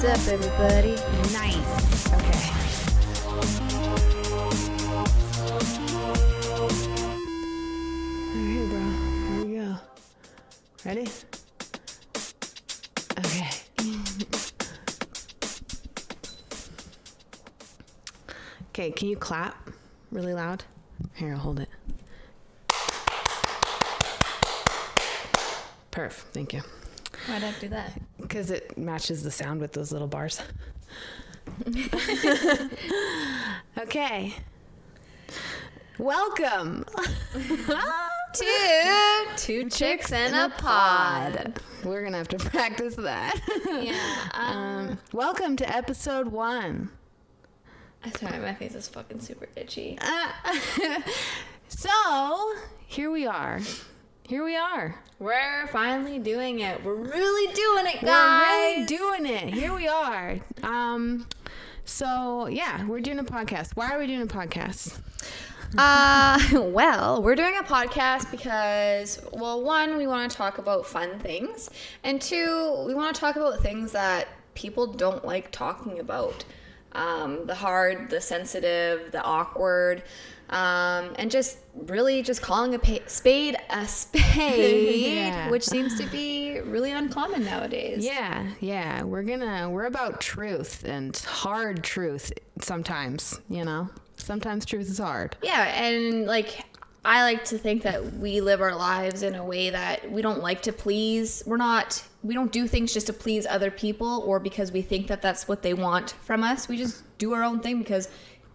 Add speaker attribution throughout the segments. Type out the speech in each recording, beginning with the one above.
Speaker 1: What's up, everybody?
Speaker 2: Nice. Okay. Alright, bro. Here we go. Ready? Okay. Okay, can you clap really loud? Here, I'll hold it. Perf. Thank you.
Speaker 1: Why'd I do that?
Speaker 2: Because it matches the sound with those little bars. Okay. Welcome
Speaker 1: to Two Chicks and a Pod.
Speaker 2: We're going to have to practice that.
Speaker 1: Yeah.
Speaker 2: Welcome to episode 1.
Speaker 1: I'm sorry, my face is fucking super itchy.
Speaker 2: So, here we are.
Speaker 1: We're finally doing it. We're really doing it, guys.
Speaker 2: We're really doing it. Here we are. So, yeah, we're doing a podcast. Why are we doing a podcast?
Speaker 1: Well, we're doing a podcast because, well, one, we want to talk about fun things, and two, we want to talk about things that people don't like talking about. The hard, the sensitive, the awkward, and just really just calling a spade a spade,
Speaker 2: Yeah.
Speaker 1: which seems to be really uncommon nowadays.
Speaker 2: Yeah. We're about truth and hard truth sometimes, you know? Sometimes truth is hard.
Speaker 1: Yeah, and like I like to think that we live our lives in a way that we don't like to please. We don't do things just to please other people or because we think that that's what they want from us. We just do our own thing because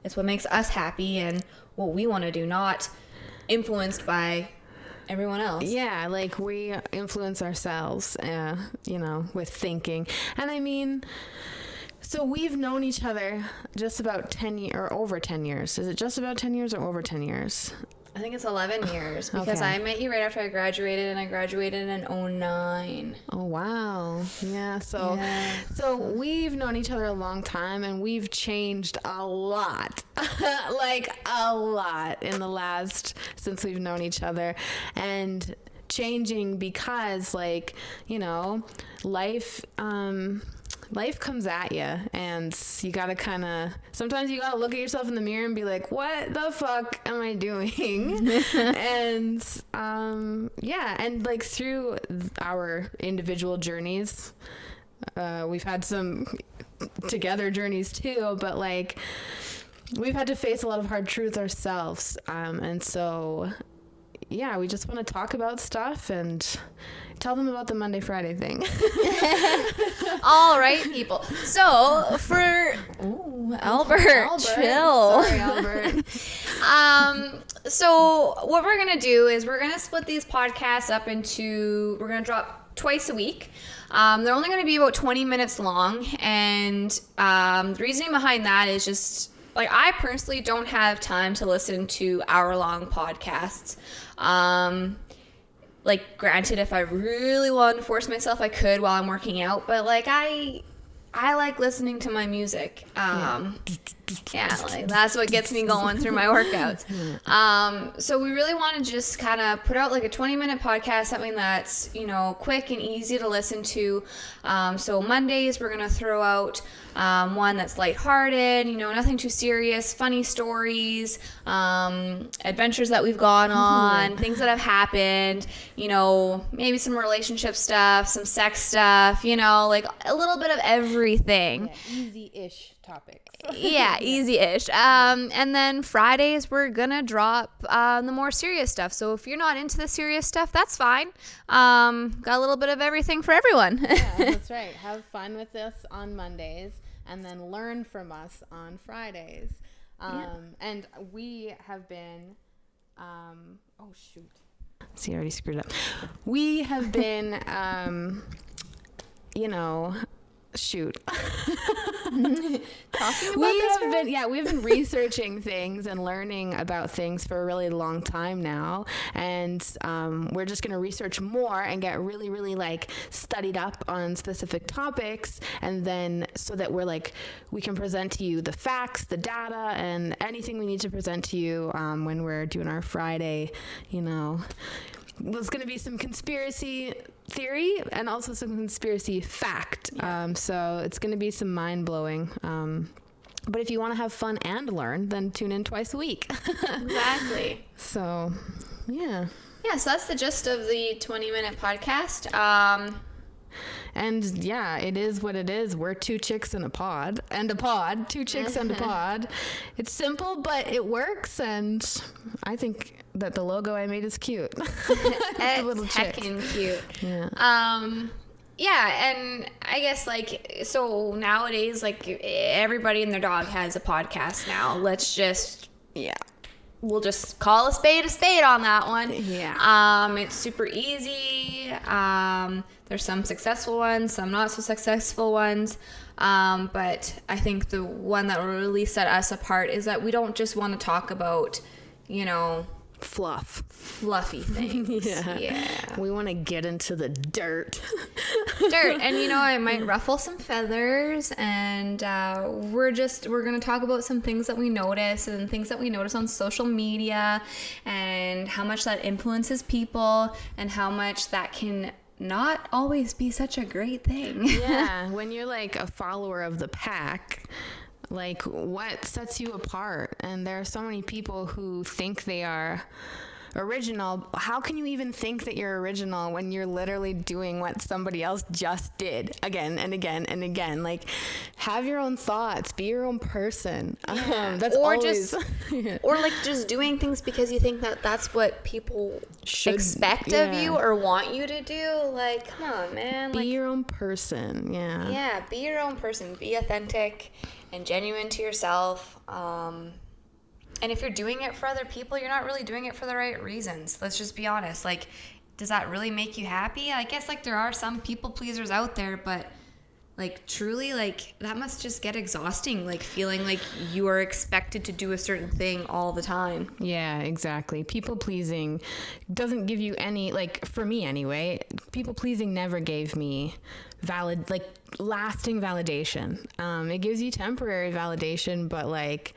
Speaker 1: it's what makes us happy and what we want to do, not influenced by everyone else.
Speaker 2: Yeah, like we influence ourselves, you know, with thinking. And I mean, so we've known each other just about 10 years or over 10 years. Is it just about 10 years or over 10 years?
Speaker 1: I think it's 11 years because
Speaker 2: Okay.
Speaker 1: I met you right after I graduated, and I graduated in 2009.
Speaker 2: Oh, wow. Yeah. So we've known each other a long time and we've changed a lot, like a lot since we've known each other, and changing because, like, you know, life comes at you, and you gotta sometimes you gotta look at yourself in the mirror and be like, what the fuck am I doing? And and like through our individual journeys, we've had some together journeys too, but like we've had to face a lot of hard truth ourselves, and so yeah, we just want to talk about stuff and tell them about the Monday Friday thing.
Speaker 1: All right, people. So for Albert, chill.
Speaker 2: Sorry, Albert.
Speaker 1: So what we're gonna do is we're gonna split these podcasts up into. We're gonna drop twice a week. They're only gonna be about 20 minutes long, and the reasoning behind that is just like I personally don't have time to listen to hour-long podcasts. Like, granted, if I really wanted to force myself, I could while I'm working out. But, like, I like listening to my music. Yeah, like, that's what gets me going through my workouts. So we really want to just kind of put out, like, a 20-minute podcast, something that's, you know, quick and easy to listen to. So Mondays, we're going to throw out one that's lighthearted, you know, nothing too serious, funny stories, adventures that we've gone on, things that have happened, you know, maybe some relationship stuff, some sex stuff, you know, like a little bit of everything.
Speaker 2: Yeah, easy-ish topics.
Speaker 1: Yeah, easy-ish. And then Fridays, we're gonna drop the more serious stuff. So if you're not into the serious stuff, that's fine. Got a little bit of everything for everyone.
Speaker 2: Yeah, that's right. Have fun with us on Mondays, and then learn from us on Fridays. And we have been, oh shoot. See, I already screwed up. We have been, you know, shoot. We've been researching things and learning about things for a really long time now, and we're just going to research more and get really, really like studied up on specific topics, and then so that we can present to you the facts, the data, and anything we need to present to you when we're doing our Friday, you know, there's going to be some conspiracy theory and also some conspiracy fact. So it's going to be some mind-blowing. But if you want to have fun and learn, then tune in twice a week.
Speaker 1: Exactly.
Speaker 2: So, yeah.
Speaker 1: Yeah, so that's the gist of the 20-minute podcast.
Speaker 2: And yeah, it is what it is. We're two chicks and a pod. Two chicks and a pod. It's simple, but it works. And I think that the logo I made is cute.
Speaker 1: It's heckin' cute. Yeah. Yeah, and I guess, like, so nowadays, like, everybody and their dog has a podcast now. We'll just call a spade on that one.
Speaker 2: Yeah.
Speaker 1: It's super easy. There's some successful ones, some not so successful ones. But I think the one that will really set us apart is that we don't just want to talk about, fluffy things. Yeah.
Speaker 2: We want to get into the dirt.
Speaker 1: And it might ruffle some feathers, and we're going to talk about some things that we notice and things that we notice on social media, and how much that influences people and how much that can not always be such a great thing.
Speaker 2: Yeah, when you're like a follower of the pack, like, what sets you apart? And there are so many people who think they are original. How can you even think that you're original when you're literally doing what somebody else just did again and again and again? Like, have your own thoughts, be your own person. That's
Speaker 1: or
Speaker 2: always
Speaker 1: or like just doing things because you think that that's what people expect of you or want you to do. Like, come on, man.
Speaker 2: Be your own person.
Speaker 1: Yeah, be your own person. Be authentic and genuine to yourself. And if you're doing it for other people, you're not really doing it for the right reasons. Let's just be honest. Like, does that really make you happy? I guess, like, there are some people pleasers out there, but, like, truly, like, that must just get exhausting, like, feeling like you are expected to do a certain thing all the time.
Speaker 2: Yeah, exactly. People pleasing doesn't give you any, like, for me anyway, people pleasing never gave me lasting validation. It gives you temporary validation, but, like,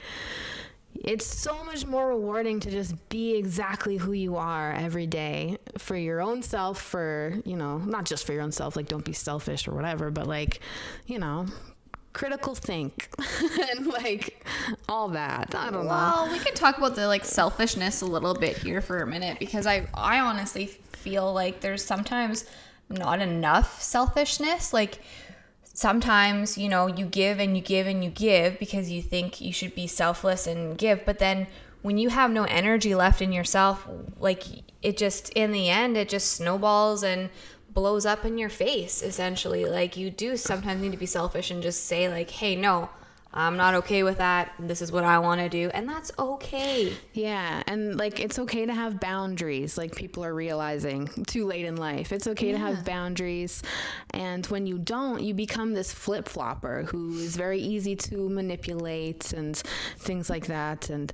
Speaker 2: it's so much more rewarding to just be exactly who you are every day for your own self, for, not just for your own self, like, don't be selfish or whatever, but, like, critical think and, like, all that. I don't know.
Speaker 1: Well, we could talk about the, like, selfishness a little bit here for a minute, because I honestly feel like there's sometimes not enough selfishness. Like, sometimes, you give and you give and you give because you think you should be selfless and give. But then when you have no energy left in yourself, like, it just, in the end, it just snowballs and blows up in your face, essentially. Like, you do sometimes need to be selfish and just say, like, hey, no, I'm not okay with that. This is what I want to do. And that's okay.
Speaker 2: Yeah. And, like, it's okay to have boundaries, like people are realizing too late in life. It's okay to have boundaries. And when you don't, you become this flip-flopper who is very easy to manipulate and things like that. And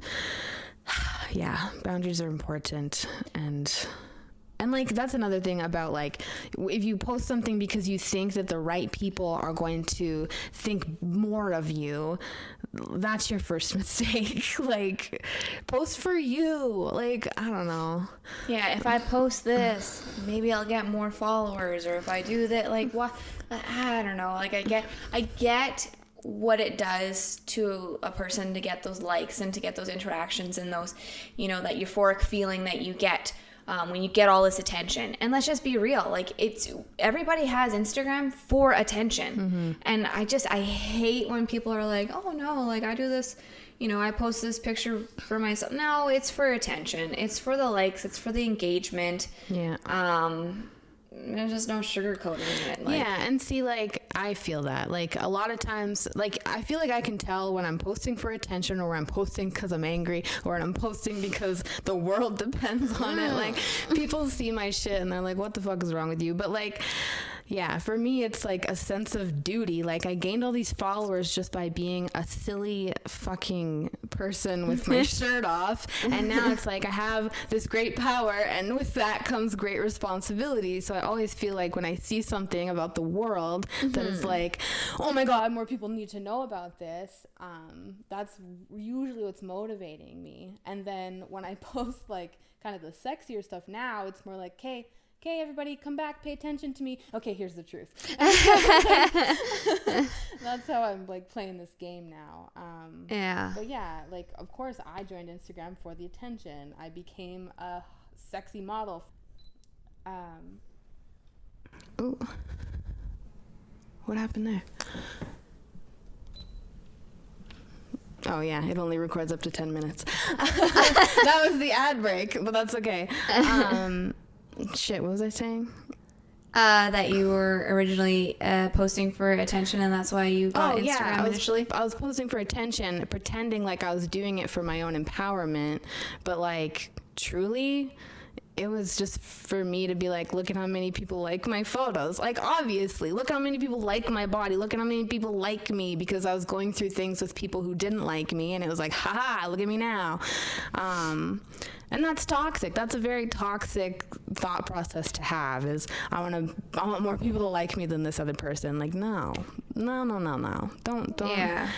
Speaker 2: yeah, boundaries are important. And, like, that's another thing about, like, if you post something because you think that the right people are going to think more of you, that's your first mistake. Like, post for you. Like, I don't know.
Speaker 1: Yeah, if I post this, maybe I'll get more followers. Or if I do that, like, what? I don't know. Like, I get what it does to a person to get those likes and to get those interactions and those, that euphoric feeling that you get when you get all this attention. And let's just be real, like, everybody has Instagram for attention. And I hate when people are like, oh no, like, I do this, I post this picture for myself. No, it's for attention, it's for the likes, it's for the engagement. There's just no sugarcoating it. Like,
Speaker 2: yeah, and see, like, I feel that. Like, a lot of times, like, I feel like I can tell when I'm posting for attention, or I'm posting because I'm angry, or I'm posting because the world depends on it. Like, people see my shit and they're like, what the fuck is wrong with you? But, like, Yeah, for me, it's like a sense of duty. Like, I gained all these followers just by being a silly fucking person with my shirt off. And now it's like I have this great power, and with that comes great responsibility. So I always feel like when I see something about the world that is like, oh my God, more people need to know about this, that's usually what's motivating me. And then when I post like kind of the sexier stuff now, it's more like, okay, everybody, come back, pay attention to me. Okay, here's the truth. That's how I'm like playing this game now. But yeah, like, of course, I joined Instagram for the attention. I became a sexy model. Ooh, what happened there? Oh yeah, it only records up to 10 minutes. That was the ad break, but that's okay. Shit, what was I saying?
Speaker 1: That you were originally posting for attention, and that's why you got Instagram initially?
Speaker 2: I was posting for attention, pretending like I was doing it for my own empowerment, but like, truly, it was just for me to be like, look at how many people like my photos. Like, obviously, look how many people like my body. Look at how many people like me, because I was going through things with people who didn't like me, and it was like, haha, look at me now. And that's toxic. That's a very toxic thought process to have, is I want more people to like me than this other person. Like, no. Don't.
Speaker 1: Yeah.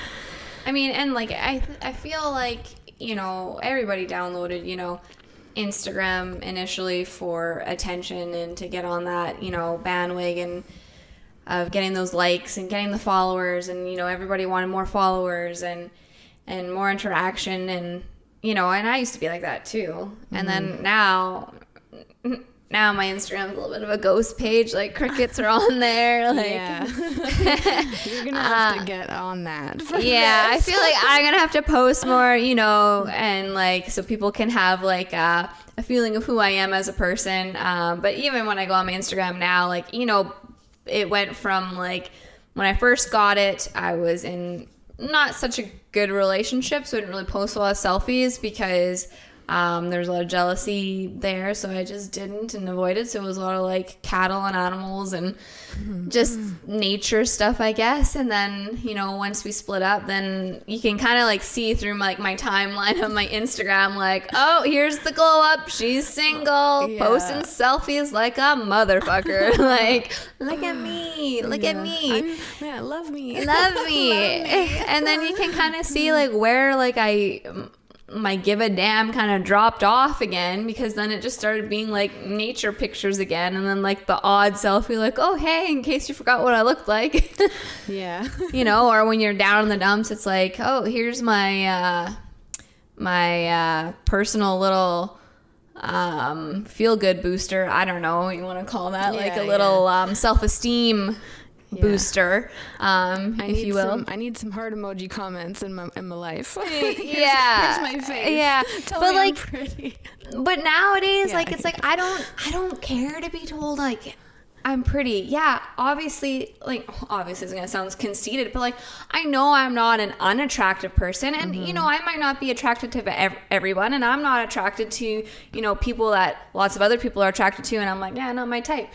Speaker 1: I mean, and like, I feel like, you know, everybody downloaded, you know, Instagram initially for attention and to get on that, you know, bandwagon of getting those likes and getting the followers, and, you know, everybody wanted more followers and more interaction, and, you know, and I used to be like that too. And then now my Instagram's a little bit of a ghost page. Like, crickets are on there. Like,
Speaker 2: yeah. You're gonna have to get on that.
Speaker 1: Yeah, I feel like I'm gonna have to post more, you know, and like, so people can have like a feeling of who I am as a person. But even when I go on my Instagram now, like, you know, it went from like, when I first got it, I was in not such a good relationship, so I didn't really post a lot of selfies because there's a lot of jealousy there, so I just didn't and avoided. So it was a lot of like cattle and animals and just nature stuff, I guess. And then, you know, once we split up, then you can kind of like see through like my timeline of my Instagram, like, oh, here's the glow up, she's single, posting selfies like a motherfucker. Like, look at me, love me.
Speaker 2: Love me.
Speaker 1: And then you can kind of see like where like my give a damn kind of dropped off again, because then it just started being like nature pictures again, and then like the odd selfie, like, oh hey, in case you forgot what I looked like.
Speaker 2: Yeah.
Speaker 1: You know, or when you're down in the dumps, it's like, oh, here's my personal little feel good booster. I don't know what you want to call that, like a little self-esteem booster, if you will.
Speaker 2: I need some heart emoji comments in my life.
Speaker 1: Yeah.
Speaker 2: Here's my face.
Speaker 1: Yeah.
Speaker 2: Tell
Speaker 1: but
Speaker 2: me
Speaker 1: like,
Speaker 2: I'm pretty.
Speaker 1: But nowadays, like, it's like I don't care to be told like I'm pretty. Yeah, obviously it's gonna sound conceited, but like, I know I'm not an unattractive person, and you know, I might not be attracted to everyone, and I'm not attracted to, you know, people that lots of other people are attracted to, and I'm like, yeah, not my type.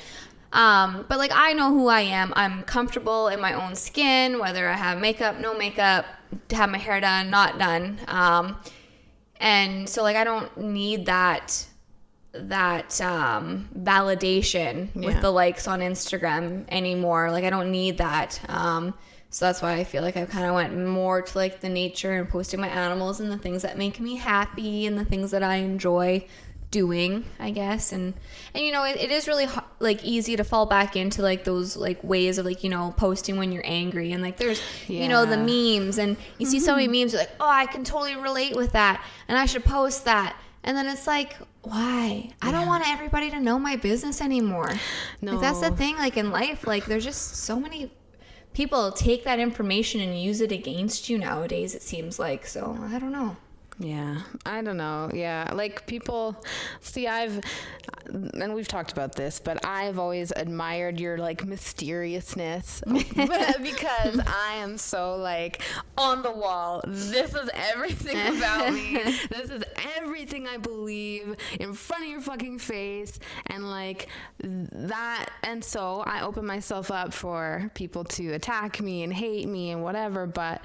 Speaker 1: But like, I know who I am. I'm comfortable in my own skin, whether I have makeup, no makeup, have my hair done, not done. And so like, I don't need that validation with the likes on Instagram anymore. Like, I don't need that. So that's why I feel like I kind of went more to like the nature and posting my animals and the things that make me happy and the things that I enjoy doing, I guess. And you know, it is really like easy to fall back into like those like ways of like, you know, posting when you're angry, and like there's you know, the memes, and you see so many memes, you're like, oh, I can totally relate with that, and I should post that. And then it's like, why? I don't want everybody to know my business anymore. No, like, that's the thing, like in life, like there's just so many people take that information and use it against you nowadays, it seems like. So I don't know.
Speaker 2: Yeah, I don't know. Yeah, like people see, I've and we've talked about this, but I've always admired your like mysteriousness because I am so like on the wall. This is everything about me. This is everything I believe in front of your fucking face, and like that. And so I open myself up for people to attack me and hate me and whatever, but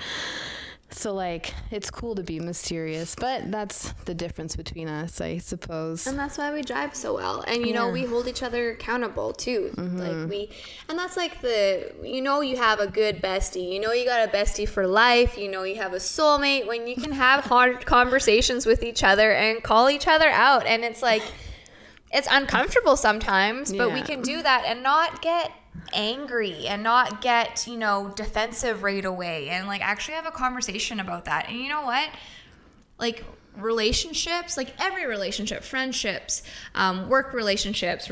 Speaker 2: so like it's cool to be mysterious, but that's the difference between us, I suppose.
Speaker 1: And that's why we drive so well. And you know, we hold each other accountable too. Like and that's like you have a good bestie. You know, you got a bestie for life. You know, you have a soulmate when you can have hard conversations with each other and call each other out. And it's like, it's uncomfortable sometimes, but we can do that and not get angry and not get, defensive right away, and like actually have a conversation about that. And you know what? Like relationships, like every relationship, friendships, work relationships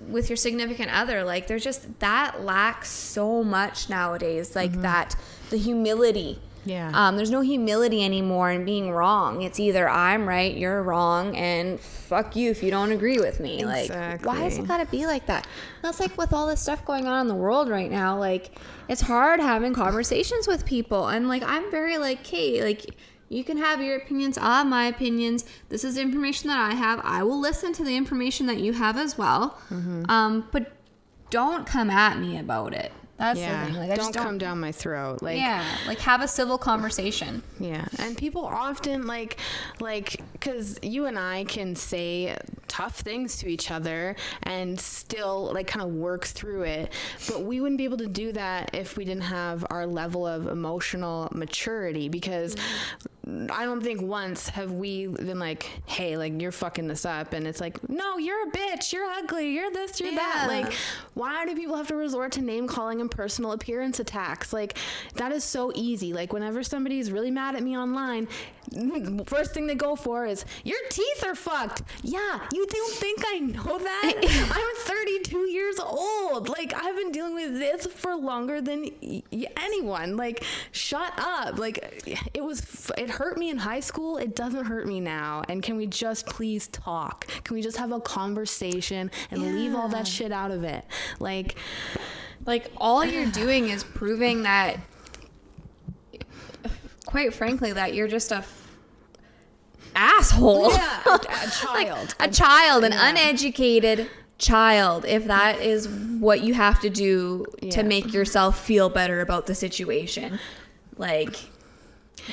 Speaker 1: with your significant other, like there's just that lacks so much nowadays, like that, the humility. There's no humility anymore in being wrong. It's either I'm right, you're wrong, and fuck you if you don't agree with me. Exactly. Like, why does it gotta be like that? That's like with all this stuff going on in the world right now, like it's hard having conversations with people. And like I'm very like, hey, like you can have your opinions, I'll have my opinions. This is information that I have. I will listen to the information that you have as well. But don't come at me about it. That's the thing. Like,
Speaker 2: don't come down my throat. Like,
Speaker 1: like have a civil conversation.
Speaker 2: Yeah, and people often like, because you and I can say tough things to each other and still like kind of work through it, but we wouldn't be able to do that if we didn't have our level of emotional maturity, because I don't think once have we been like, hey, like you're fucking this up, and it's like, no, you're a bitch, you're ugly, you're this, you're that. Like, why do people have to resort to name calling and personal appearance attacks? Like, that is so easy. Like, whenever somebody's really mad at me online, first thing they go for is, your teeth are fucked. Yeah, you don't think I know that? I'm 32 years old. Like, I've been dealing with this for longer than anyone. Like, shut up. Like, it hurt me in high school. It doesn't hurt me now. And can we just please talk? Can we just have a conversation and leave all that shit out of it? Like all you're doing is proving that, quite frankly, that you're just a asshole. Yeah, a child. Like, a child, an uneducated child, if that is what you have to do to make yourself feel better about the situation. Like,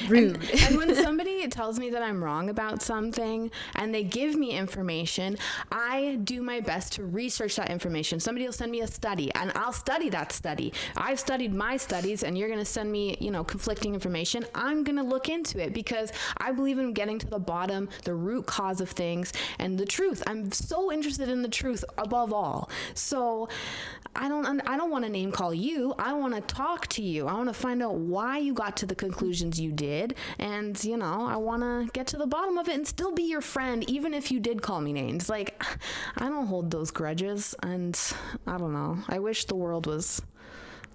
Speaker 2: rude. And when somebody tells me that I'm wrong about something and they give me information, I do my best to research that information. Somebody will send me a study and I'll study that study. I've studied my studies, and you're going to send me, conflicting information. I'm going to look into it because I believe in getting to the bottom, the root cause of things, and the truth. I'm so interested in the truth above all. So I don't want to name call you. I want to talk to you. I want to find out why you got to the conclusions you did, and I want to get to the bottom of it and still be your friend, even if you did call me names. Like, I don't hold those grudges, and I don't know, I wish the world was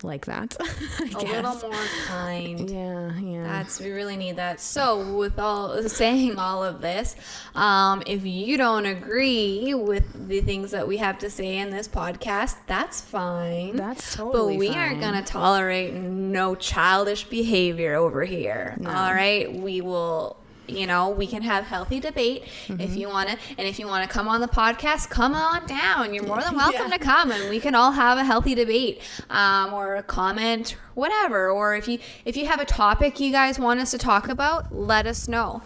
Speaker 2: like that. A little more kind. We really need that. So with saying all of this, if you don't agree with the things that we have to say in this podcast, that's fine. That's totally fine. But we aren't going to tolerate no childish behavior over here. No. All right? We will... we can have healthy debate if you want to. And if you want to come on the podcast, come on down. You're more than welcome to come, and we can all have a healthy debate, or a comment, whatever. Or if you have a topic you guys want us to talk about, let us know.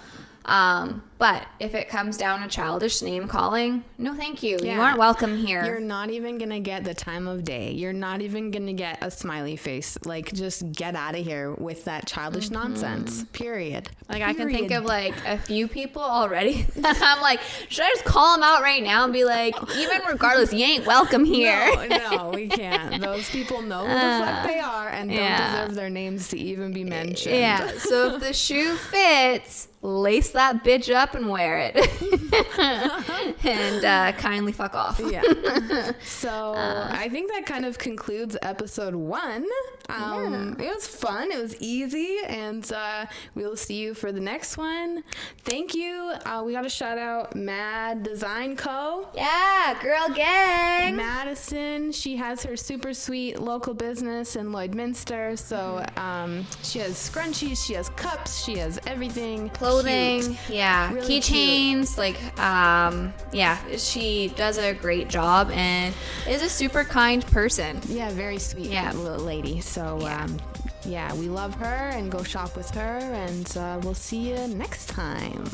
Speaker 2: But if it comes down to childish name calling, no thank you. You aren't welcome here. You're not even going to get the time of day. You're not even going to get a smiley face. Like, just get out of here with that childish nonsense. Period. Like, I can think of like a few people already. I'm like, should I just call them out right now and be like, even regardless, you ain't welcome here. No, we can't. Those people know who the fuck they are and don't deserve their names to even be mentioned. Yeah. So if the shoe fits, lace that bitch up
Speaker 1: up and wear it. And kindly fuck off.
Speaker 2: Yeah. So I think that kind of concludes episode 1. It was fun. It was easy. And we'll see you for the next one. Thank you. We got to shout out Mad Design Co.
Speaker 1: Yeah, girl gang.
Speaker 2: Madison. She has her super sweet local business in Lloydminster. So she has scrunchies. She has cups. She has everything.
Speaker 1: Clothing.
Speaker 2: Cute.
Speaker 1: Yeah.
Speaker 2: Really
Speaker 1: Keychains. Like, yeah, she does a great job and is a super kind person.
Speaker 2: Yeah, very sweet little lady. So, yeah, we love her and go shop with her. And we'll see you next time.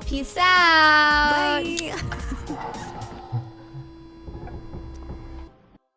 Speaker 1: Peace out.
Speaker 2: Bye.